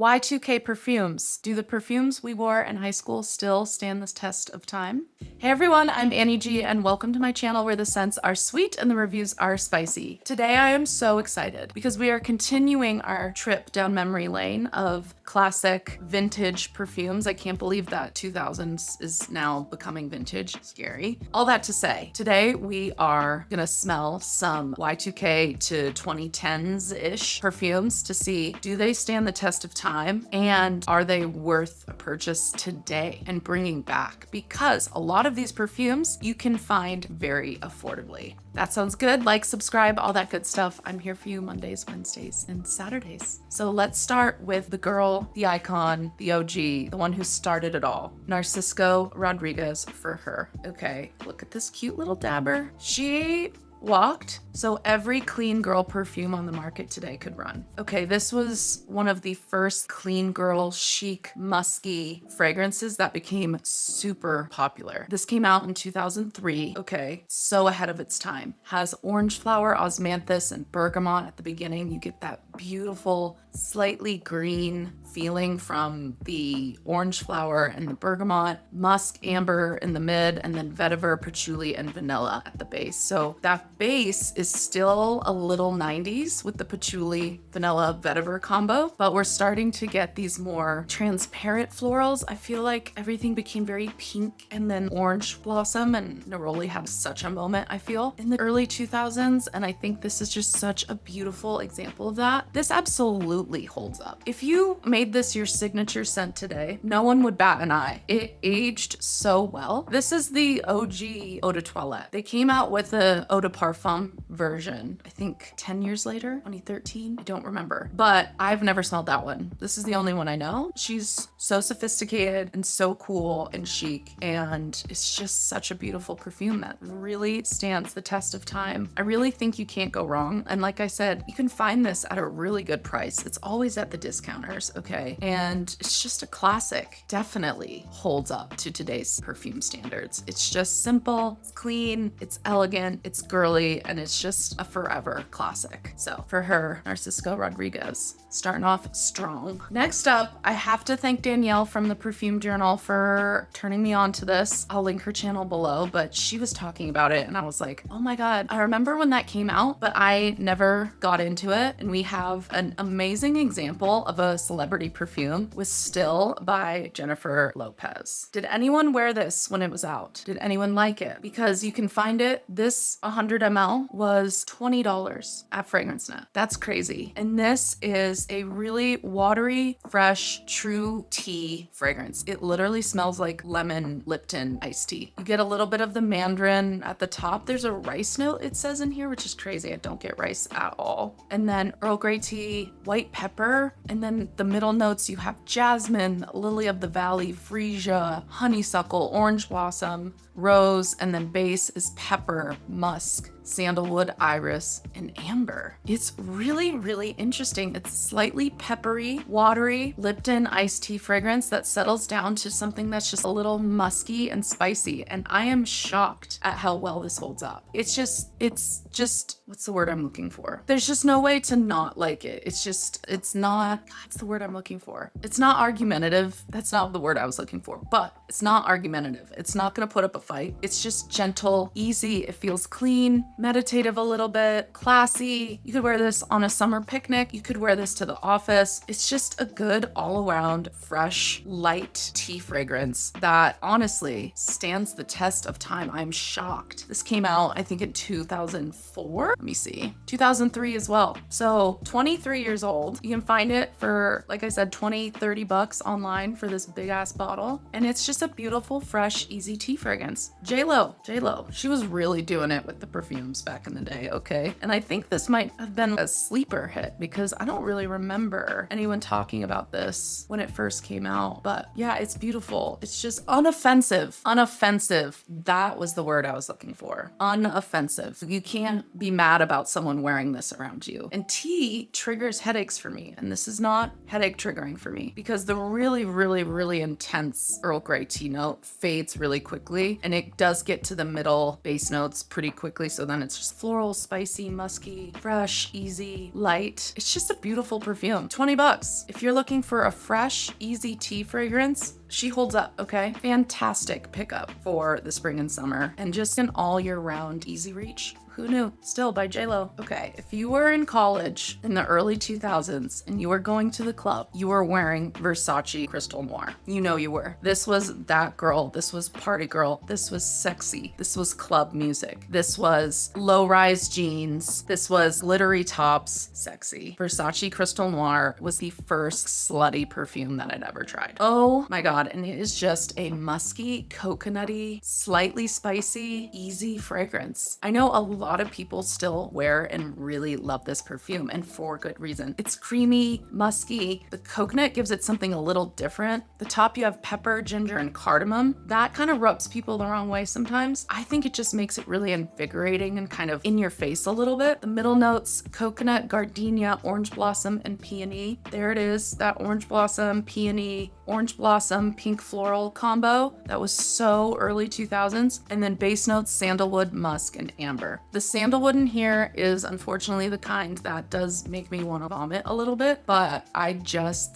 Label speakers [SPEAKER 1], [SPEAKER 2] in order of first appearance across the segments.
[SPEAKER 1] Y2K Perfumes. Do the perfumes we wore in high school still stand the test of time? Hey everyone, I'm Annie G and welcome to my channel where the scents are sweet and the reviews are spicy. Today I am so excited because we are continuing our trip down memory lane of classic vintage perfumes. I can't believe that 2000s is now becoming vintage. Scary. All that to say, today we are gonna smell some Y2K to 2010s-ish perfumes to see, do they stand the test of time and are they worth a purchase today and bringing back? Because a lot of these perfumes you can find very affordably. That sounds good. Like, subscribe, all that good stuff. I'm here for you Mondays, Wednesdays, and Saturdays. So let's start with the girl, the icon, the OG, the one who started it all. Narciso Rodriguez For Her. Okay, look at this cute little dabber. She walked so every clean girl perfume on the market today could run. Okay, this was one of the first clean girl, chic, musky fragrances that became super popular. This came out in 2003. Okay, so ahead of its time. Has orange flower, osmanthus, and bergamot at the beginning. You get that beautiful, slightly green feeling from the orange flower and the bergamot, musk, amber in the mid, and then vetiver, patchouli, and vanilla at the base. So that base is still a little 90s with the patchouli, vanilla, vetiver combo, but we're starting to get these more transparent florals. I feel like everything became very pink and then orange blossom, and neroli had such a moment, I feel, in the early 2000s, and I think this is just such a beautiful example of that. This absolutely holds up. If you made this your signature scent today, no one would bat an eye. It aged so well. This is the OG Eau de Toilette. They came out with the Eau de Parfum version, I think 10 years later, 2013, I don't remember, but I've never smelled that one. This is the only one I know. She's so sophisticated and so cool and chic, and it's just such a beautiful perfume that really stands the test of time. I really think you can't go wrong, and like I said, you can find this at a really good price. It's always at the discounters, okay? And it's just a classic. Definitely holds up to today's perfume standards. It's just simple, it's clean, it's elegant, it's girly, and it's just a forever classic. So For Her, Narciso Rodriguez, starting off strong. Next up, I have to thank Danielle from the Perfume Journal for turning me on to this. I'll link her channel below, but she was talking about it and I was like, oh my God, I remember when that came out, but I never got into it. And we have an amazing example of a celebrity perfume with Still by Jennifer Lopez. Did anyone wear this when it was out? Did anyone like it? Because you can find it, this 100 ml was $20 at FragranceNet. That's crazy. And this is a really watery, fresh, true tea fragrance. It literally smells like lemon Lipton iced tea. You get a little bit of the mandarin at the top. There's a rice note, it says in here, which is crazy. I don't get rice at all. And then Earl Grey tea, white pepper, and then the middle notes you have jasmine, lily of the valley, freesia, honeysuckle, orange blossom, rose, and then base is pepper, musk, sandalwood, iris, and amber. It's really, really interesting. It's slightly peppery, watery Lipton iced tea fragrance that settles down to something that's just a little musky and spicy. And I am shocked at how well this holds up. It's just, what's the word I'm looking for? There's just no way to not like it. It's not, what's the word I'm looking for? It's not argumentative. That's not the word I was looking for, but it's not argumentative. It's not gonna put up a fight. It's just gentle, easy. It feels clean, meditative a little bit, classy. You could wear this on a summer picnic. You could wear this to the office. It's just a good all-around, fresh, light tea fragrance that honestly stands the test of time. I'm shocked. This came out, I think, in 2004. Let me see. 2003 as well. So 23 years old. You can find it for, like I said, 20, 30 bucks online for this big ass bottle. And it's just a beautiful, fresh, easy tea fragrance. J-Lo, she was really doing it with the perfumes back in the day, okay? And I think this might have been a sleeper hit because I don't really remember anyone talking about this when it first came out. But yeah, it's beautiful. It's just unoffensive. Unoffensive. That was the word I was looking for. Unoffensive. You can't be mad about someone wearing this around you. And tea triggers headaches for me. And this is not headache triggering for me because the really, really, really intense Earl Grey tea note fades really quickly. And it does get to the middle base notes pretty quickly. So then again, it's just floral, spicy, musky, fresh, easy, light. It's just a beautiful perfume. 20 bucks. If you're looking for a fresh, easy tea fragrance, she holds up, okay? Fantastic pickup for the spring and summer and just an all year round easy reach. Who knew? Still by J.Lo. Okay, if you were in college in the early 2000s and you were going to the club, you were wearing Versace Crystal Noir. You know you were. This was that girl. This was party girl. This was sexy. This was club music. This was low-rise jeans. This was glittery tops. Sexy. Versace Crystal Noir was the first slutty perfume that I'd ever tried. Oh my God, and it is just a musky, coconutty, slightly spicy, easy fragrance. I know a lot of people still wear and really love this perfume, and for good reason. It's creamy, musky. The coconut gives it something a little different. The top you have pepper, ginger, and cardamom. That kind of rubs people the wrong way sometimes. I think it just makes it really invigorating and kind of in your face a little bit. The middle notes, coconut, gardenia, orange blossom, and peony. There it is, that orange blossom, peony, orange blossom, pink floral combo. That was so early 2000s. And then base notes, sandalwood, musk, and amber. The sandalwood in here is unfortunately the kind that does make me want to vomit a little bit, but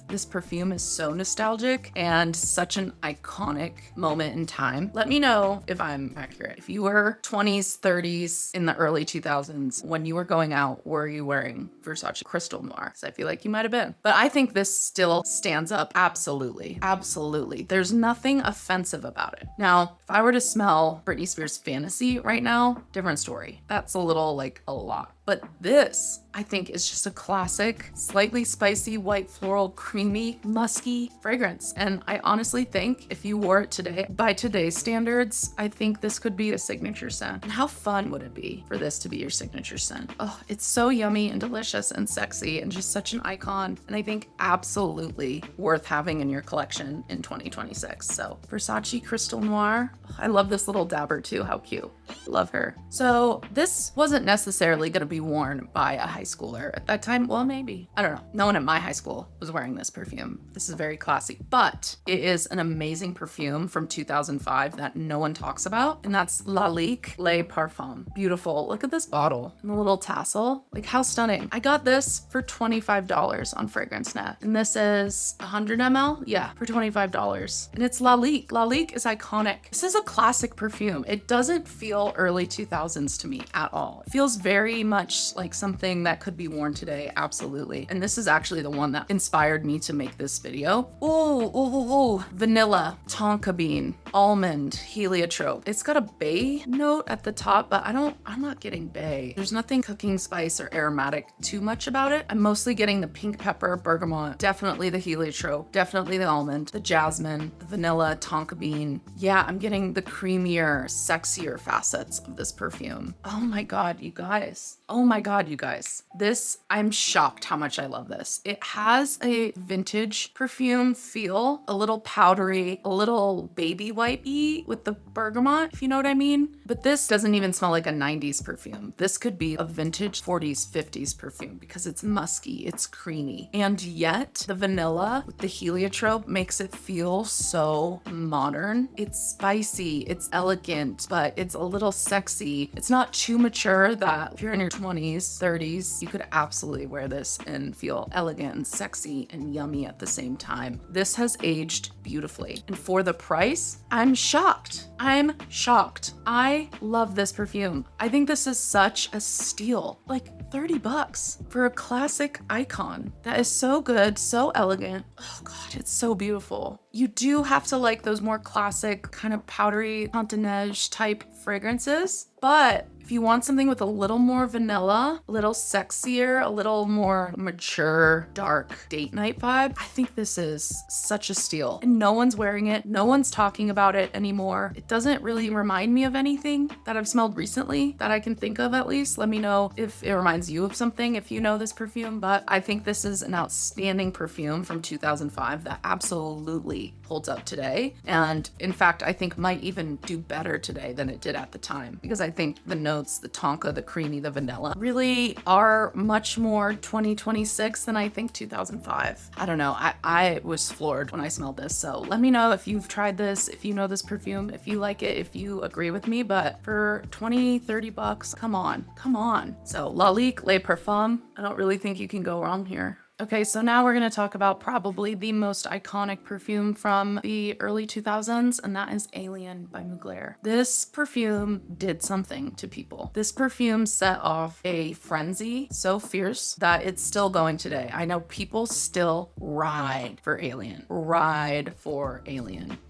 [SPEAKER 1] this perfume is so nostalgic and such an iconic moment in time. Let me know if I'm accurate. If you were 20s, 30s in the early 2000s, when you were going out, were you wearing Versace Crystal Noir? Because I feel like you might have been. But I think this still stands up. Absolutely. Absolutely. There's nothing offensive about it. Now, if I were to smell Britney Spears Fantasy right now, different story. That's a little like a lot. But this, I think, is just a classic, slightly spicy, white floral, creamy, musky fragrance. And I honestly think if you wore it today, by today's standards, I think this could be a signature scent. And how fun would it be for this to be your signature scent? Oh, it's so yummy and delicious and sexy and just such an icon. And I think absolutely worth having in your collection in 2026. So Versace Crystal Noir. I love this little dabber too. How cute. Love her. So this wasn't necessarily going to be worn by a high schooler at that time. Well, maybe. I don't know. No one at my high school was wearing this perfume. This is very classy, but it is an amazing perfume from 2005 that no one talks about. And that's Lalique Le Parfum. Beautiful. Look at this bottle and the little tassel. Like how stunning. I got this for $25 on FragranceNet. And this is 100 ml. Yeah, for $25. And it's Lalique. Lalique is iconic. This is a classic perfume. It doesn't feel early 2000s to me at all. It feels very much like something that could be worn today. Absolutely. And this is actually the one that inspired me to make this video. Oh, vanilla, tonka bean, almond, heliotrope. It's got a bay note at the top, but I'm not getting bay. There's nothing cooking spice or aromatic too much about it. I'm mostly getting the pink pepper, bergamot, definitely the heliotrope, definitely the almond, the jasmine, the vanilla, tonka bean. Yeah, I'm getting the creamier, sexier facets of this perfume. Oh my God, you guys. Oh my God, you guys. This, I'm shocked how much I love this. It has a vintage perfume feel, a little powdery, a little baby wipey with the bergamot, if you know what I mean. But this doesn't even smell like a 90s perfume. This could be a vintage 40s, 50s perfume because it's musky, it's creamy. And yet the vanilla with the heliotrope makes it feel so modern. It's spicy, it's elegant, but it's a little sexy. It's not too mature that if you're in your 20s, 30s, you could absolutely wear this and feel elegant and sexy and yummy at the same time. This has aged beautifully. And for the price, I'm shocked. I'm shocked. I love this perfume. I think this is such a steal. Like 30 bucks for a classic icon that is so good, so elegant. Oh God, it's so beautiful. You do have to like those more classic kind of powdery Fontenage type fragrances, but if you want something with a little more vanilla, a little sexier, a little more mature, dark date night vibe, I think this is such a steal. And no one's wearing it. No one's talking about it anymore. It doesn't really remind me of anything that I've smelled recently that I can think of at least. Let me know if it reminds you of something if you know this perfume, but I think this is an outstanding perfume from 2005 that absolutely holds up today. And in fact, I think might even do better today than it did at the time because I think the notes, the tonka, the creamy, the vanilla, really are much more 2026 than I think 2005. I don't know. I was floored when I smelled this. So let me know if you've tried this, if you know this perfume, if you like it, if you agree with me. But for 20, 30 bucks, come on, come on. So Lalique Le Parfum, I don't really think you can go wrong here. Okay, so now we're going to talk about probably the most iconic perfume from the early 2000s, and that is Alien by Mugler. This perfume did something to people. This perfume set off a frenzy so fierce that it's still going today. I know people still ride for Alien.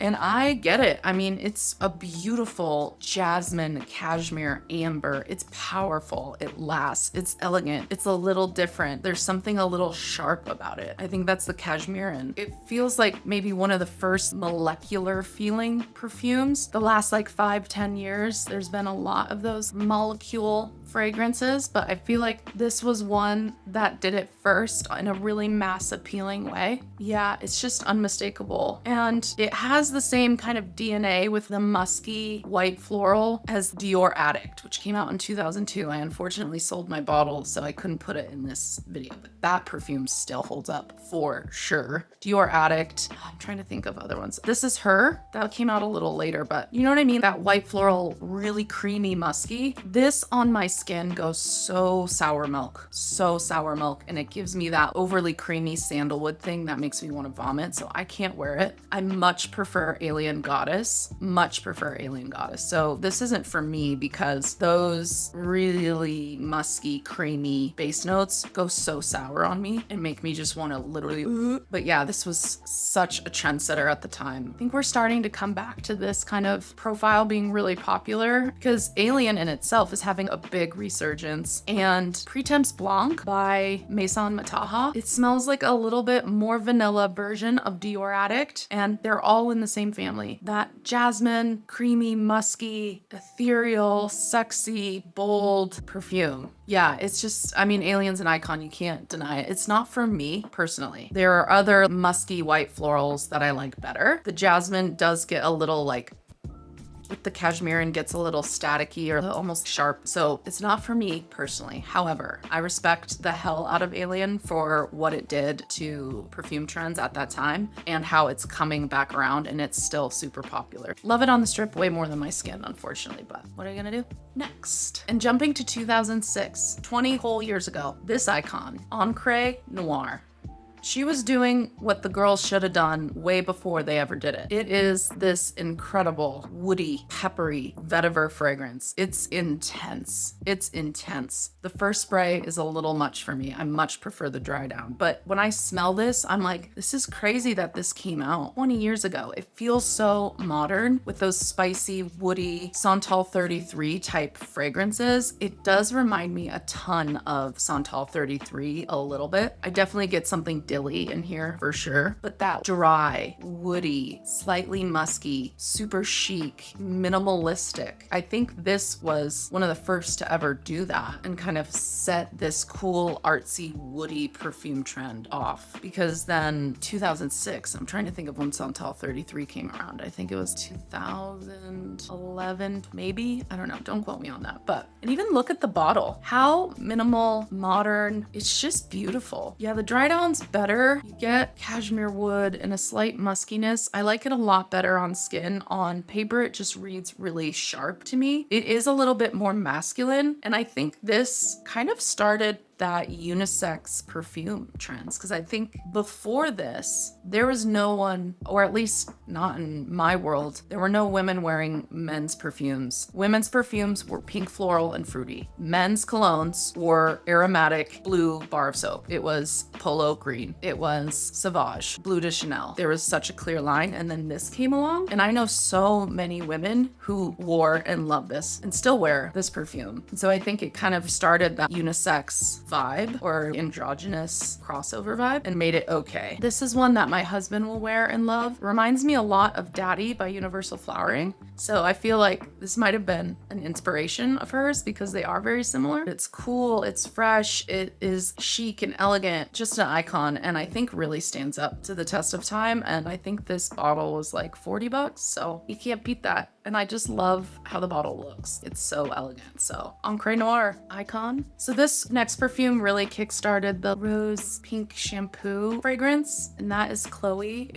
[SPEAKER 1] And I get it. I mean, it's a beautiful jasmine, cashmere, amber. It's powerful. It lasts. It's elegant. It's a little different. There's something a little sharp about it. I think that's the cashmere, and it feels like maybe one of the first molecular feeling perfumes. The last like 5-10 years, there's been a lot of those molecule fragrances, but I feel like this was one that did it first in a really mass appealing way. Yeah, it's just unmistakable. And it has the same kind of DNA with the musky white floral as Dior Addict, which came out in 2002. I unfortunately sold my bottle, so I couldn't put it in this video, but that perfume still holds up for sure. Dior Addict. I'm trying to think of other ones. This is Her. That came out a little later, but you know what I mean? That white floral, really creamy, musky. This on my skin goes so sour milk, and it gives me that overly creamy sandalwood thing that makes me want to vomit, so I can't wear it. I much prefer Alien Goddess. So this isn't for me because those really musky, creamy base notes go so sour on me and make me just want to literally, but yeah, this was such a trendsetter at the time. I think we're starting to come back to this kind of profile being really popular because Alien in itself is having a big resurgence. And Pretemps Blanc by Maison Mataha, it smells like a little bit more vanilla version of Dior Addict, and they're all in the same family. That jasmine, creamy, musky, ethereal, sexy, bold perfume. Yeah, it's just, I mean, Alien's an icon, you can't deny it. It's not for me personally. There are other musky white florals that I like better. The jasmine does get a little like, with the cashmere, and gets a little staticky or almost sharp. So it's not for me personally. However, I respect the hell out of Alien for what it did to perfume trends at that time and how it's coming back around, and it's still super popular. Love it on the strip way more than my skin, unfortunately, but what are you gonna do? Next. And jumping to 2006, 20 whole years ago, this icon, Encre Noire. She was doing what the girls should have done way before they ever did it. It is this incredible, woody, peppery vetiver fragrance. It's intense. The first spray is a little much for me. I much prefer the dry down. But when I smell this, I'm like, this is crazy that this came out 20 years ago. It feels so modern with those spicy, woody, Santal 33 type fragrances. It does remind me a ton of Santal 33 a little bit. I definitely get something dilly in here for sure, but that dry, woody, slightly musky, super chic, minimalistic. I think this was one of the first to ever do that and kind of set this cool, artsy, woody perfume trend off. Because then 2006, I'm trying to think of when Santal 33 came around. I think it was 2011, maybe? I don't know, don't quote me on that. But, and even look at the bottle. How minimal, modern, it's just beautiful. Yeah, the dry down's better. You get cashmere wood and a slight muskiness. I like it a lot better on skin. On paper, it just reads really sharp to me. It is a little bit more masculine, and I think this kind of started that unisex perfume trends, because I think before this there was no one, or at least not in my world, there were no women wearing men's perfumes. Women's perfumes were pink, floral, and fruity. Men's colognes were aromatic blue bar of soap. It was polo green. It was Sauvage, Bleu de Chanel. There was such a clear line, and then this came along, and I know so many women who wore and love this and still wear this perfume. And so I think it kind of started that unisex vibe or androgynous crossover vibe and made it okay. This is one that my husband will wear and love. Reminds me a lot of Daddy by Universal Flowering. So I feel like this might have been an inspiration of hers because they are very similar. It's cool, it's fresh, it is chic and elegant, just an icon, and I think really stands up to the test of time. And I think this bottle was like 40 bucks, so you can't beat that. And I just love how the bottle looks. It's so elegant. So Encre Noir, icon. So this next perfume really kickstarted the rose pink shampoo fragrance, and that is Chloe.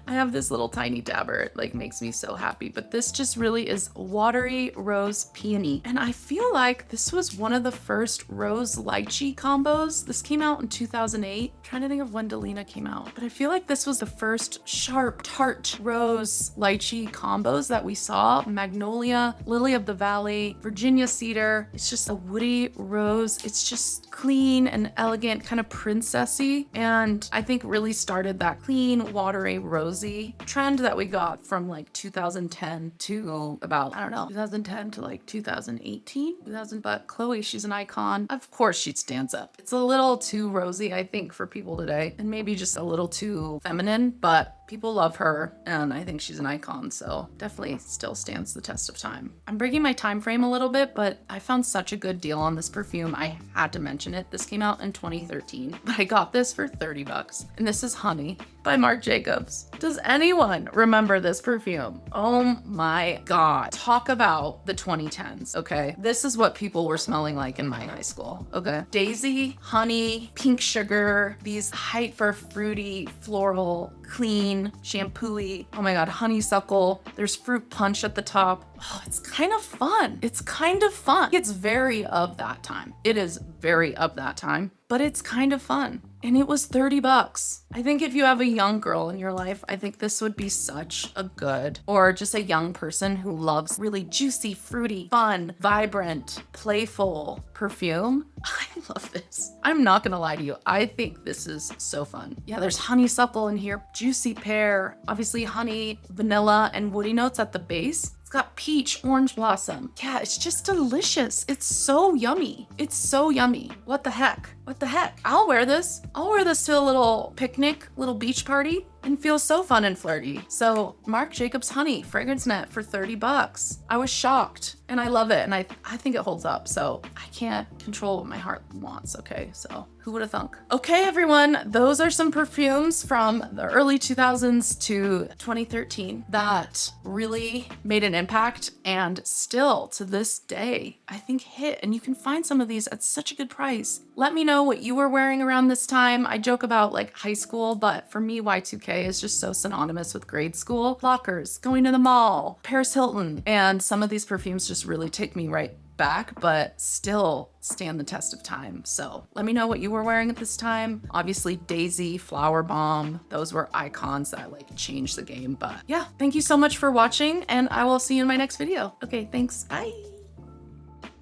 [SPEAKER 1] I have this little tiny dabber. It like makes me so happy, but this just really is watery rose peony. And I feel like this was one of the first rose lychee combos. This came out in 2008. I'm trying to think of when Delina came out, but I feel like this was the first sharp, tart rose lychee combos that we saw. Magnolia, Lily of the Valley, Virginia Cedar. It's just a woody rose. It's just clean and elegant, kind of princessy. And I think really started that clean, watery rose trend that we got from like 2010 to about, I don't know, 2010 to like 2018, but Chloe, she's an icon. Of course she stands up. It's a little too rosy, I think, for people today, and maybe just a little too feminine, but people love her, and I think she's an icon, so definitely still stands the test of time. I'm breaking my time frame a little bit, but I found such a good deal on this perfume. I had to mention it. This came out in 2013, but I got this for 30 bucks, and this is Honey by Marc Jacobs. Does anyone remember this perfume? Oh my God. Talk about the 2010s, okay? This is what people were smelling like in my high school, okay? Daisy, honey, pink sugar, these height for fruity, floral, clean, shampoo-y. Oh my God, honeysuckle. There's fruit punch at the top. Oh, it's kind of fun. It's kind of fun. It's very of that time. It is very of that time, but it's kind of fun. And it was 30 bucks. I think if you have a young girl in your life, I think this would be such a good, or just a young person who loves really juicy, fruity, fun, vibrant, playful perfume. I love this. I'm not gonna lie to you. I think this is so fun. Yeah, there's honeysuckle in here, juicy pear, obviously honey, vanilla, and woody notes at the base. It's got peach, orange blossom. Yeah, it's just delicious. It's so yummy. It's so yummy. What the heck? What the heck? I'll wear this. I'll wear this to a little picnic, little beach party, and feel so fun and flirty. So Marc Jacobs Honey Fragrance Net for 30 bucks. I was shocked, and I love it, and I think it holds up, so I can't control what my heart wants, okay? So who would have thunk? Okay, everyone, those are some perfumes from the early 2000s to 2013 that really made an impact and still to this day, I think hit, and you can find some of these at such a good price. Let me know what you were wearing around this time. I joke about like high school, but for me, Y2K is just so synonymous with grade school. Lockers, going to the mall, Paris Hilton, and some of these perfumes just really take me right back, but still stand the test of time. So let me know what you were wearing at this time. Obviously Daisy, Flower Bomb, those were icons that like changed the game. But yeah, thank you so much for watching, and I will see you in my next video. Okay, thanks, bye.